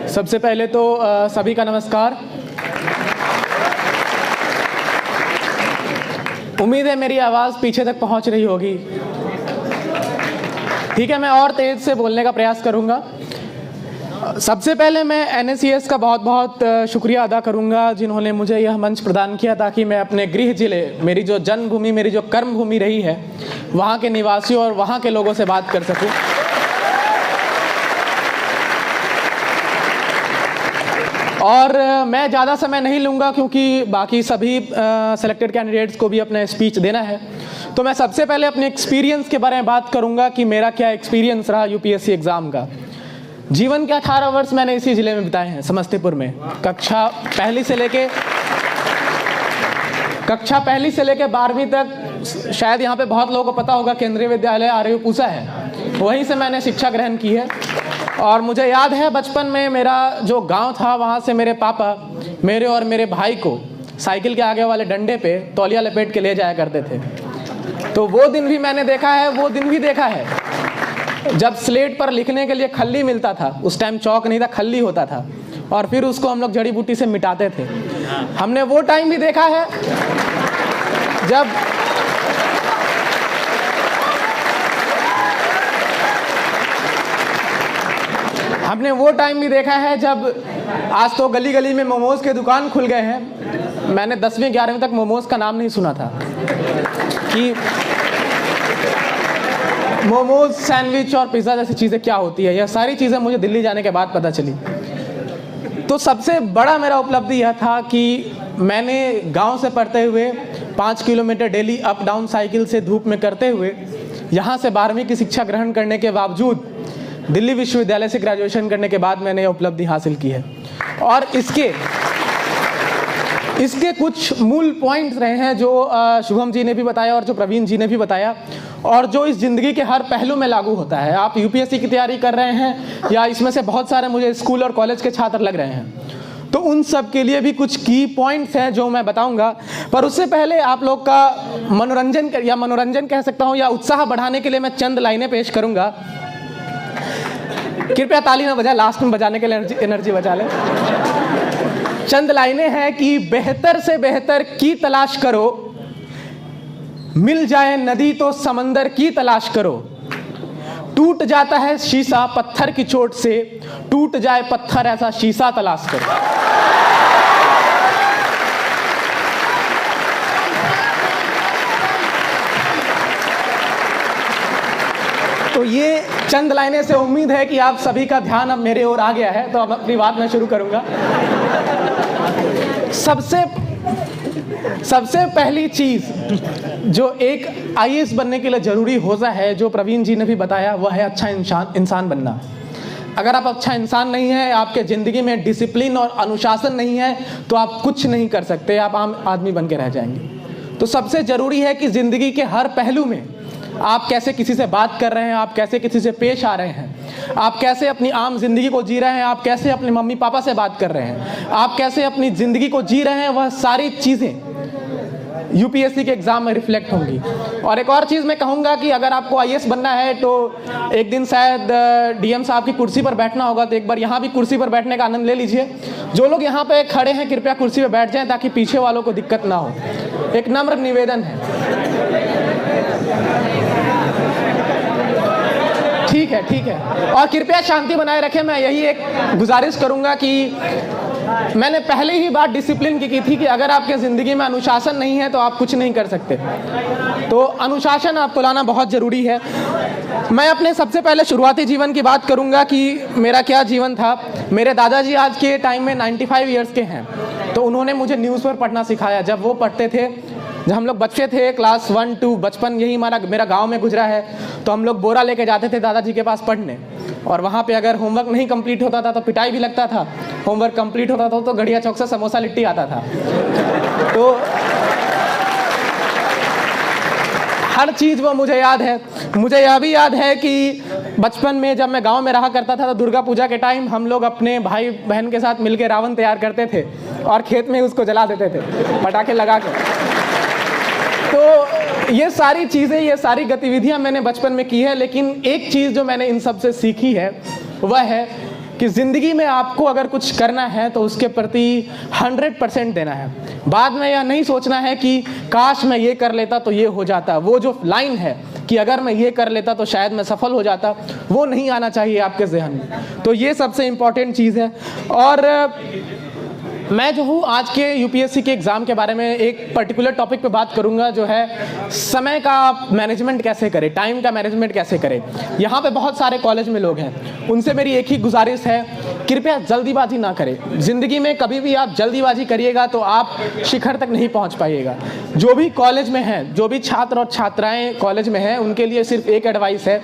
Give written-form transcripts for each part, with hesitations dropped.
सबसे पहले तो सभी का नमस्कार। उम्मीद है मेरी आवाज़ पीछे तक पहुंच रही होगी। ठीक है, मैं और तेज़ से बोलने का प्रयास करूंगा। सबसे पहले मैं NSCS का बहुत बहुत शुक्रिया अदा करूंगा जिन्होंने मुझे यह मंच प्रदान किया ताकि मैं अपने गृह जिले, मेरी जो जन्मभूमि, मेरी जो कर्म भूमि रही है, वहाँ के निवासियों और वहाँ के लोगों से बात कर सकूं। और मैं ज़्यादा समय नहीं लूँगा क्योंकि बाकी सभी सेलेक्टेड कैंडिडेट्स को भी अपना स्पीच देना है। तो मैं सबसे पहले अपने एक्सपीरियंस के बारे में बात करूँगा कि मेरा क्या एक्सपीरियंस रहा UPSC एग्ज़ाम का। जीवन के 18 वर्ष मैंने इसी ज़िले में बिताए हैं, समस्तीपुर में। कक्षा पहली से लेके 12वीं तक शायद यहाँ पे बहुत लोगों को पता होगा, केंद्रीय विद्यालय RU पूसा है, वहीं से मैंने शिक्षा ग्रहण की है। और मुझे याद है बचपन में मेरा जो गांव था, वहाँ से मेरे पापा मेरे और मेरे भाई को साइकिल के आगे वाले डंडे पे तौलिया लपेट के ले जाया करते थे। तो वो दिन भी मैंने देखा है, वो दिन भी देखा है जब स्लेट पर लिखने के लिए खल्ली मिलता था। उस टाइम चौक नहीं था, खल्ली होता था, और फिर उसको हम लोग जड़ी बूटी से मिटाते थे। हमने वो टाइम भी देखा है जब आज तो गली गली में मोमोज के दुकान खुल गए हैं। मैंने 10वीं 11वीं तक मोमोज का नाम नहीं सुना था कि मोमोज, सैंडविच और पिज़्ज़ा जैसी चीज़ें क्या होती है। यह सारी चीज़ें मुझे दिल्ली जाने के बाद पता चली। तो सबसे बड़ा मेरा उपलब्धि यह था कि मैंने गांव से पढ़ते हुए 5 kilometre daily up down cycle से धूप में करते हुए यहाँ से 12वीं की शिक्षा ग्रहण करने के बावजूद दिल्ली विश्वविद्यालय से ग्रेजुएशन करने के बाद मैंने ये उपलब्धि हासिल की है। और इसके कुछ मूल पॉइंट्स रहे हैं जो शुभम जी ने भी बताया और जो प्रवीण जी ने भी बताया, और जो इस ज़िंदगी के हर पहलू में लागू होता है। आप UPSC की तैयारी कर रहे हैं या इसमें से बहुत सारे मुझे स्कूल और कॉलेज के छात्र लग रहे हैं, तो उन सब के लिए भी कुछ की पॉइंट्स हैं जो मैं बताऊंगा। पर उससे पहले आप लोग का मनोरंजन कह सकता हूं या उत्साह बढ़ाने के लिए मैं चंद लाइनें पेश करूंगा। कृपया ताली ना बजाएं, लास्ट में बजाने के लिए एनर्जी बचा लें। चंद लाइनें हैं कि बेहतर से बेहतर की तलाश करो, मिल जाए नदी तो समंदर की तलाश करो, टूट जाता है शीशा पत्थर की चोट से, टूट जाए पत्थर ऐसा शीशा तलाश करो। तो ये चंद लाइनें से उम्मीद है कि आप सभी का ध्यान अब मेरे ओर आ गया है। तो अब अपनी बात मैं शुरू करूंगा। सबसे पहली चीज जो एक IAS बनने के लिए जरूरी होता है, जो प्रवीण जी ने भी बताया, वह है अच्छा इंसान बनना। अगर आप अच्छा इंसान नहीं है, आपके ज़िंदगी में डिसिप्लिन और अनुशासन नहीं है, तो आप कुछ नहीं कर सकते, आप आम आदमी बन के रह जाएंगे। तो सबसे ज़रूरी है कि ज़िंदगी के हर पहलू में आप कैसे किसी से बात कर रहे हैं, आप कैसे किसी से पेश आ रहे हैं, आप कैसे अपनी आम जिंदगी को जी रहे हैं, आप कैसे अपने मम्मी पापा से बात कर रहे हैं, आप कैसे अपनी ज़िंदगी को जी रहे हैं, वह सारी चीज़ें UPSC के एग्ज़ाम में रिफ्लेक्ट होंगी। और एक और चीज़ मैं कहूँगा कि अगर आपको IAS बनना है तो एक दिन शायद DM साहब की कुर्सी पर बैठना होगा, तो एक बार यहाँ भी कुर्सी पर बैठने का आनंद ले लीजिए। जो लोग यहाँ पे खड़े हैं कृपया कुर्सी पर बैठ जाएं ताकि पीछे वालों को दिक्कत ना हो। एक नम्र निवेदन है। ठीक है। और कृपया शांति बनाए रखें। मैं यही एक गुजारिश करूंगा कि मैंने पहले ही बात डिसिप्लिन की थी कि अगर आपके ज़िंदगी में अनुशासन नहीं है तो आप कुछ नहीं कर सकते। तो अनुशासन आपको लाना बहुत ज़रूरी है। मैं अपने सबसे पहले शुरुआती जीवन की बात करूंगा कि मेरा क्या जीवन था। मेरे दादाजी आज के टाइम में 95 ईयर्स के हैं, तो उन्होंने मुझे न्यूज़पेपर पढ़ना सिखाया। जब वो पढ़ते थे, जब हम लोग बच्चे थे, क्लास 1 2, बचपन यही मेरा गांव में गुजरा है, तो हम लोग बोरा लेके जाते थे दादाजी के पास पढ़ने। और वहाँ पे अगर होमवर्क नहीं कंप्लीट होता था तो पिटाई भी लगता था, होमवर्क कंप्लीट होता था तो गढ़िया चौक से समोसा लिट्टी आता था। तो हर चीज़ वो मुझे याद है। मुझे यह भी याद है कि बचपन में जब मैं गांव में रहा करता था तो दुर्गा पूजा के टाइम हम लोग अपने भाई बहन के साथ मिलकर रावण तैयार करते थे और खेत में उसको जला देते थे पटाखे लगा कर। तो ये सारी चीज़ें, ये सारी गतिविधियां मैंने बचपन में की है। लेकिन एक चीज़ जो मैंने इन सब से सीखी है वह है कि ज़िंदगी में आपको अगर कुछ करना है तो उसके प्रति 100% देना है। बाद में यह नहीं सोचना है कि काश मैं ये कर लेता तो ये हो जाता। वो जो लाइन है कि अगर मैं ये कर लेता तो शायद मैं सफल हो जाता, वो नहीं आना चाहिए आपके जहन में। तो ये सबसे इम्पॉर्टेंट चीज़ है। और मैं जो हूँ आज के यूपीएससी के एग्ज़ाम के बारे में एक पर्टिकुलर टॉपिक पे बात करूँगा, जो है समय का मैनेजमेंट कैसे करें, टाइम का मैनेजमेंट कैसे करें। यहाँ पे बहुत सारे कॉलेज में लोग हैं, उनसे मेरी एक ही गुजारिश है, कृपया जल्दीबाजी ना करें। ज़िंदगी में कभी भी आप जल्दीबाजी करिएगा तो आप शिखर तक नहीं पहुँच पाइएगा। जो भी कॉलेज में हैं, जो भी छात्र और छात्राएँ कॉलेज में हैं, उनके लिए सिर्फ एक एडवाइस है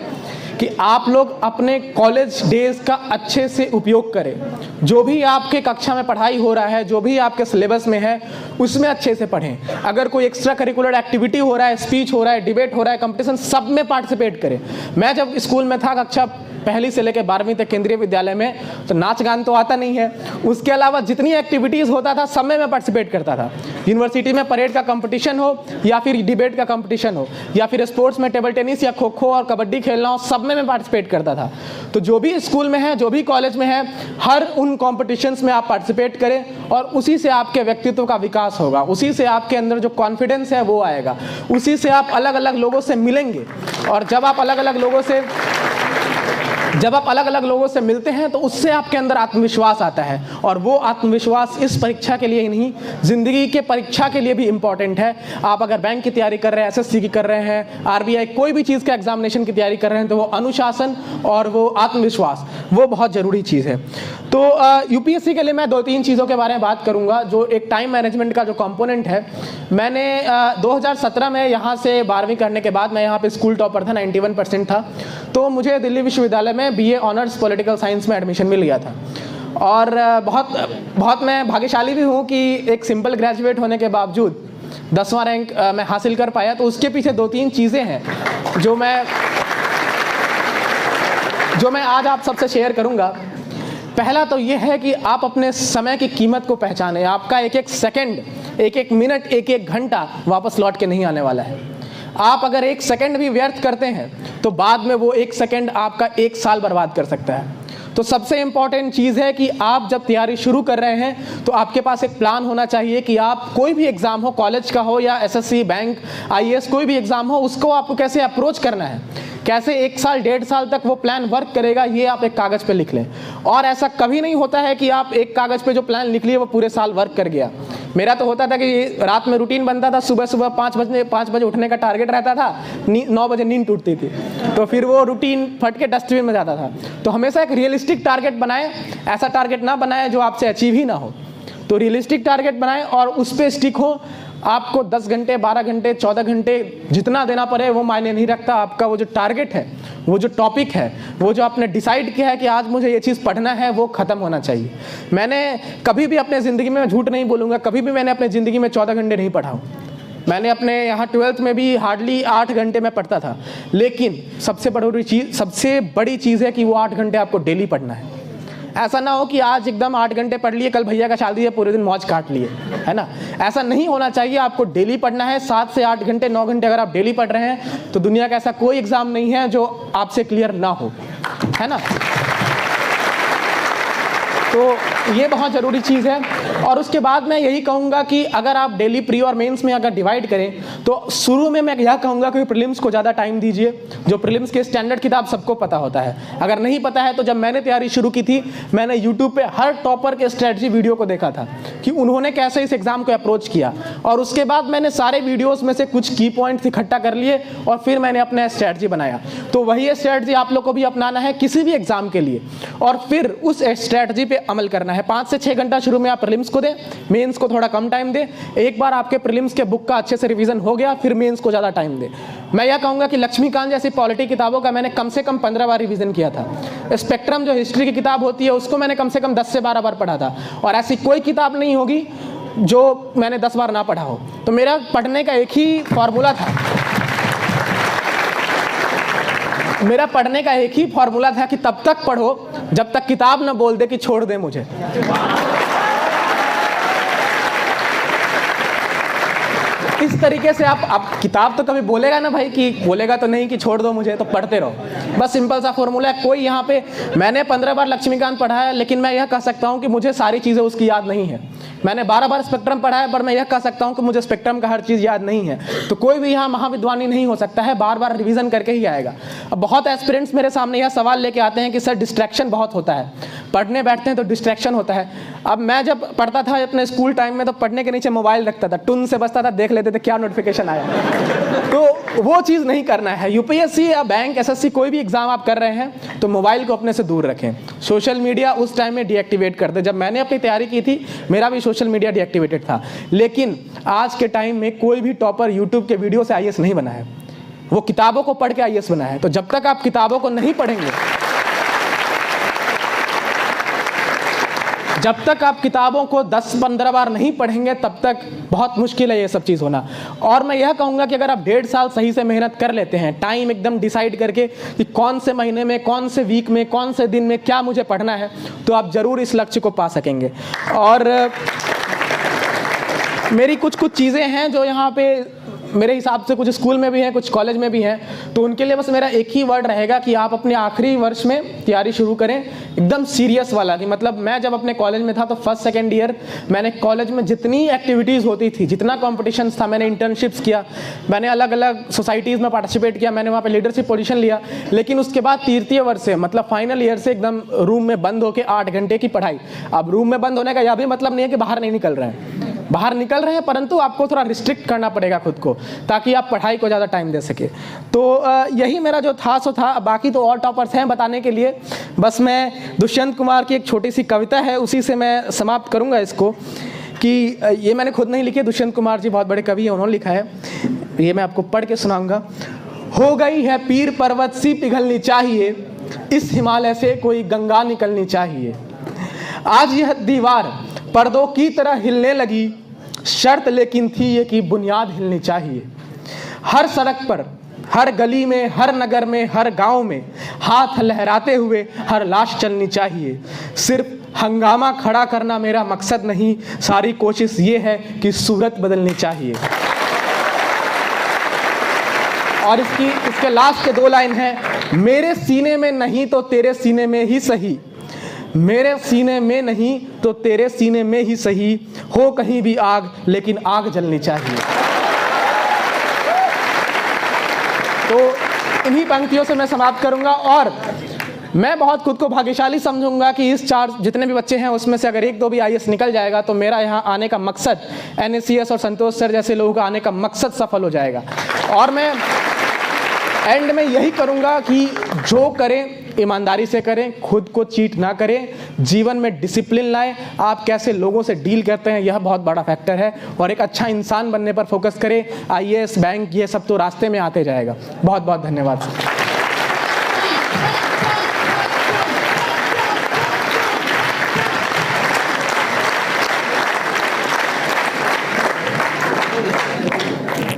कि आप लोग अपने कॉलेज डेज का अच्छे से उपयोग करें। जो भी आपके कक्षा में पढ़ाई हो रहा है, जो भी आपके सिलेबस में है, उसमें अच्छे से पढ़ें। अगर कोई एक्स्ट्रा करिकुलर एक्टिविटी हो रहा है, स्पीच हो रहा है, डिबेट हो रहा है, कंपटीशन, सब में पार्टिसिपेट करें। मैं जब स्कूल में था, कक्षा पहली से लेकर 12वीं तक केंद्रीय विद्यालय में, तो नाच गान तो आता नहीं है, उसके अलावा जितनी एक्टिविटीज़ होता था सब में मैं पार्टिसिपेट करता था। यूनिवर्सिटी में परेड का कंपटीशन हो या फिर डिबेट का कंपटीशन हो या फिर स्पोर्ट्स में टेबल टेनिस या खो खो और कबड्डी खेलना हो, सब में मैं पार्टिसिपेट करता था। तो जो भी स्कूल में है, जो भी कॉलेज में है, हर उन कॉम्पिटिशन्स में आप पार्टिसिपेट करें और उसी से आपके व्यक्तित्व का विकास होगा, उसी से आपके अंदर जो कॉन्फिडेंस है वो आएगा, उसी से आप अलग अलग लोगों से मिलेंगे। और जब आप अलग अलग लोगों से मिलते हैं तो उससे आपके अंदर आत्मविश्वास आता है, और वो आत्मविश्वास इस परीक्षा के लिए ही नहीं, जिंदगी के परीक्षा के लिए भी इम्पॉर्टेंट है। आप अगर बैंक की तैयारी कर रहे हैं, एसएससी की कर रहे हैं, आरबीआई, कोई भी चीज़ का एग्जामिनेशन की तैयारी कर रहे हैं, तो वो अनुशासन और वो आत्मविश्वास, वो बहुत ज़रूरी चीज़ है। तो यूपीएससी के लिए मैं 2-3 चीज़ों के बारे में बात करूँगा, जो एक टाइम मैनेजमेंट का जो कंपोनेंट है। मैंने 2017 में यहाँ से 12वीं करने के बाद, मैं यहाँ पे स्कूल टॉपर था, 91% था, तो मुझे दिल्ली विश्वविद्यालय में बीए ऑनर्स पॉलिटिकल साइंस में एडमिशन मिल गया था। और बहुत मैं भाग्यशाली भी हूँ कि एक सिंपल ग्रेजुएट होने के बावजूद 10वां रैंक मैं हासिल कर पाया। तो उसके पीछे 2-3 चीज़ें हैं जो मैं आज आप सबसे शेयर करूँगा। पहला तो ये है कि आप अपने समय की कीमत को पहचानें। आपका एक एक सेकंड, एक एक मिनट, एक एक घंटा वापस लौट के नहीं आने वाला है। आप अगर 1 सेकंड भी व्यर्थ करते हैं तो बाद में वो 1 सेकंड आपका 1 साल बर्बाद कर सकता है। तो सबसे इम्पॉर्टेंट चीज़ है कि आप जब तैयारी शुरू कर रहे हैं तो आपके पास एक प्लान होना चाहिए कि आप कोई भी एग्ज़ाम हो, कॉलेज का हो या एसएससी, बैंक, आईएएस, कोई भी एग्ज़ाम हो, उसको आपको कैसे अप्रोच करना है, कैसे 1 साल 1.5 साल तक वो प्लान वर्क करेगा, ये आप एक कागज़ पे लिख लें। और ऐसा कभी नहीं होता है कि आप एक कागज़ पे जो प्लान लिख लिए वो पूरे साल वर्क कर गया। मेरा तो होता था कि रात में रूटीन बनता था, सुबह 5 बजे उठने का टारगेट रहता था, 9 बजे नींद टूटती थी, तो फिर वो रूटीन फट के डस्टबिन में जाता था। तो हमेशा एक रियलिस्टिक टारगेट बनाएं, ऐसा टारगेट ना बनाएं जो आपसे अचीव ही ना हो। तो रियलिस्टिक टारगेट बनाएं और उस पर स्टिक हो। आपको 10 घंटे, 12 घंटे, 14 घंटे जितना देना पड़े वो मायने नहीं रखता। आपका वो जो टारगेट है, वो जो टॉपिक है, वो जो आपने डिसाइड किया है कि आज मुझे ये चीज़ पढ़ना है, वो ख़त्म होना चाहिए। मैंने कभी भी अपने ज़िंदगी में, झूठ नहीं बोलूँगा, कभी भी मैंने अपने ज़िंदगी में 14 घंटे नहीं पढ़ा हूँ। मैंने अपने यहाँ 12th में भी हार्डली 8 घंटे में पढ़ता था। लेकिन सबसे बड़ी चीज़ है कि वो 8 घंटे आपको डेली पढ़ना है। ऐसा ना हो कि आज एकदम 8 घंटे पढ़ लिए, कल भैया का शादी है, पूरे दिन मौज काट लिए, है ना। ऐसा नहीं होना चाहिए। आपको डेली पढ़ना है, 7 से 8 घंटे, 9 घंटे अगर आप डेली पढ़ रहे हैं तो दुनिया का ऐसा कोई एग्जाम नहीं है जो आपसे क्लियर ना हो, है ना। तो ये बहुत ज़रूरी चीज़ है। और उसके बाद मैं यही कहूँगा कि अगर आप डेली प्री और मेंस में अगर डिवाइड करें तो शुरू में मैं यह कहूँगा कि प्रीलिम्स को ज़्यादा टाइम दीजिए। जो प्रीलिम्स के स्टैंडर्ड किताब सबको पता होता है, अगर नहीं पता है तो जब मैंने तैयारी शुरू की थी, मैंने यूट्यूब पे हर टॉपर के स्ट्रेटजी वीडियो को देखा था कि उन्होंने कैसे इस एग्ज़ाम को अप्रोच किया, और उसके बाद मैंने सारे वीडियोज़ में से कुछ की पॉइंट्स इकट्ठा कर लिए और फिर मैंने अपना स्ट्रेटजी बनाया। तो वही स्ट्रेटजी आप लोग को भी अपनाना है किसी भी एग्ज़ाम के लिए, और फिर उस स्ट्रेटजी पे अमल करना है। 5 से 6 घंटा शुरू में आप प्रीलिम्स को दें, मेंस को थोड़ा कम टाइम दें। एक बार आपके प्रीलिम्स के बुक का अच्छे से रिवीजन हो गया, फिर मेंस को ज़्यादा टाइम दें। मैं यह कहूँगा कि लक्ष्मीकांत जैसी पॉलिटी किताबों का मैंने कम से कम 15 बार रिवीजन किया था। स्पेक्ट्रम जो हिस्ट्री की किताब होती है उसको मैंने कम से कम 10 से 12 बार पढ़ा था, और ऐसी कोई किताब नहीं होगी जो मैंने 10 बार ना पढ़ा हो। तो मेरा पढ़ने का एक ही फॉर्मूला था, कि तब तक पढ़ो जब तक किताब ना बोल दे कि छोड़ दे मुझे। इस तरीके से आप किताब तो कभी बोलेगा ना भाई, कि बोलेगा तो नहीं कि छोड़ दो मुझे, तो पढ़ते रहो। बस सिंपल सा फॉर्मूला है। कोई यहाँ पे, मैंने 15 बार लक्ष्मीकांत पढ़ा है, लेकिन मैं यह कह सकता हूँ कि मुझे सारी चीज़ें उसकी याद नहीं है। मैंने 12 बार स्पेक्ट्रम पढ़ा है, पर मैं यह कह सकता हूँ कि मुझे स्पेक्ट्रम का हर चीज़ याद नहीं है। तो कोई भी यहाँ महाविद्वानी नहीं हो सकता है, बार बार रिवीजन करके ही आएगा। अब बहुत एस्पिरेंट्स मेरे सामने यह सवाल लेके आते हैं कि सर डिस्ट्रैक्शन बहुत होता है, पढ़ने बैठते हैं तो डिस्ट्रैक्शन होता है। अब मैं जब पढ़ता था अपने स्कूल टाइम में, तो पढ़ने के नीचे मोबाइल रखता था, टुन से बजता था, देख लेते थे क्या नोटिफिकेशन आया। तो वो चीज़ नहीं करना है। यूपीएससी या बैंक, एसएससी, कोई भी एग्जाम आप कर रहे हैं तो मोबाइल को अपने से दूर रखें। सोशल मीडिया उस टाइम में डीएक्टिवेट कर दे। जब मैंने अपनी तैयारी की थी, मेरा भी सोशल मीडिया डीएक्टिवेटेड था। लेकिन आज के टाइम में कोई भी टॉपर यूट्यूब के वीडियो से आईएएस नहीं बना है, वो किताबों को पढ़ के आईएएस बना है। तो जब तक आप किताबों को नहीं पढ़ेंगे, जब तक आप किताबों को 10-15 बार नहीं पढ़ेंगे, तब तक बहुत मुश्किल है ये सब चीज़ होना। और मैं यह कहूँगा कि अगर आप 1.5 साल सही से मेहनत कर लेते हैं, टाइम एकदम डिसाइड करके कि कौन से महीने में, कौन से वीक में, कौन से दिन में क्या मुझे पढ़ना है, तो आप ज़रूर इस लक्ष्य को पा सकेंगे। और मेरी कुछ चीज़ें हैं जो यहाँ पे मेरे हिसाब से कुछ स्कूल में भी हैं, कुछ कॉलेज में भी हैं, तो उनके लिए बस मेरा एक ही वर्ड रहेगा कि आप अपने आखिरी वर्ष में तैयारी शुरू करें, एकदम सीरियस वाला। कि मतलब मैं जब अपने कॉलेज में था तो फर्स्ट सेकेंड ईयर मैंने कॉलेज में जितनी एक्टिविटीज़ होती थी, जितना कॉम्पिटिशन था, मैंने इंटर्नशिप्स किया, मैंने अलग अलग सोसाइटीज़ में पार्टिसिपेट किया, मैंने वहाँ पर लीडरशिप पोजीशन लिया। लेकिन उसके बाद तृतीय वर्ष से, मतलब फाइनल ईयर से, एकदम रूम में बंद होकर 8 घंटे की पढ़ाई। अब रूम में बंद होने का यह भी मतलब नहीं है कि बाहर नहीं निकल रहे हैं, बाहर निकल रहे हैं, परंतु आपको थोड़ा रिस्ट्रिक्ट करना पड़ेगा खुद को, ताकि आप पढ़ाई को ज़्यादा टाइम दे सके। तो यही मेरा जो था सो था। बाकी तो और टॉपर्स हैं बताने के लिए, बस मैं दुष्यंत कुमार की एक छोटी सी कविता है, उसी से मैं समाप्त करूंगा इसको। कि ये मैंने खुद नहीं लिखी, दुष्यंत कुमार जी बहुत बड़े कवि हैं, उन्होंने लिखा है। ये मैं आपको पढ़ के सुनाऊंगा। हो गई है पीर पर्वत सी पिघलनी चाहिए, इस हिमालय से कोई गंगा निकलनी चाहिए। आज यह दीवार पर्दों की तरह हिलने लगी, शर्त लेकिन थी ये कि बुनियाद हिलनी चाहिए। हर सड़क पर, हर गली में, हर नगर में, हर गांव में हाथ लहराते हुए हर लाश चलनी चाहिए। सिर्फ हंगामा खड़ा करना मेरा मकसद नहीं, सारी कोशिश ये है कि सूरत बदलनी चाहिए। और इसके लास्ट के 2 लाइन हैं, मेरे सीने में नहीं तो तेरे सीने में ही सही, मेरे सीने में नहीं तो तेरे सीने में ही सही, हो कहीं भी आग लेकिन आग जलनी चाहिए। तो इन्हीं पंक्तियों से मैं समाप्त करूंगा। और मैं बहुत खुद को भाग्यशाली समझूंगा कि इस 4 जितने भी बच्चे हैं उसमें से अगर 1-2 भी आईएएस निकल जाएगा, तो मेरा यहाँ आने का मकसद, एनएससीएस और संतोष सर जैसे लोगों का आने का मकसद सफल हो जाएगा। और मैं एंड में यही करूंगा कि जो करें ईमानदारी से करें, खुद को चीट ना करें, जीवन में डिसिप्लिन लाएं। आप कैसे लोगों से डील करते हैं यह बहुत बड़ा फैक्टर है, और एक अच्छा इंसान बनने पर फोकस करें। आईएएस, बैंक, ये सब तो रास्ते में आते जाएगा। बहुत बहुत धन्यवाद।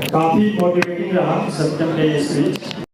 काफी मोटिवेटिंग रहा सत्यम का ये स्पीच।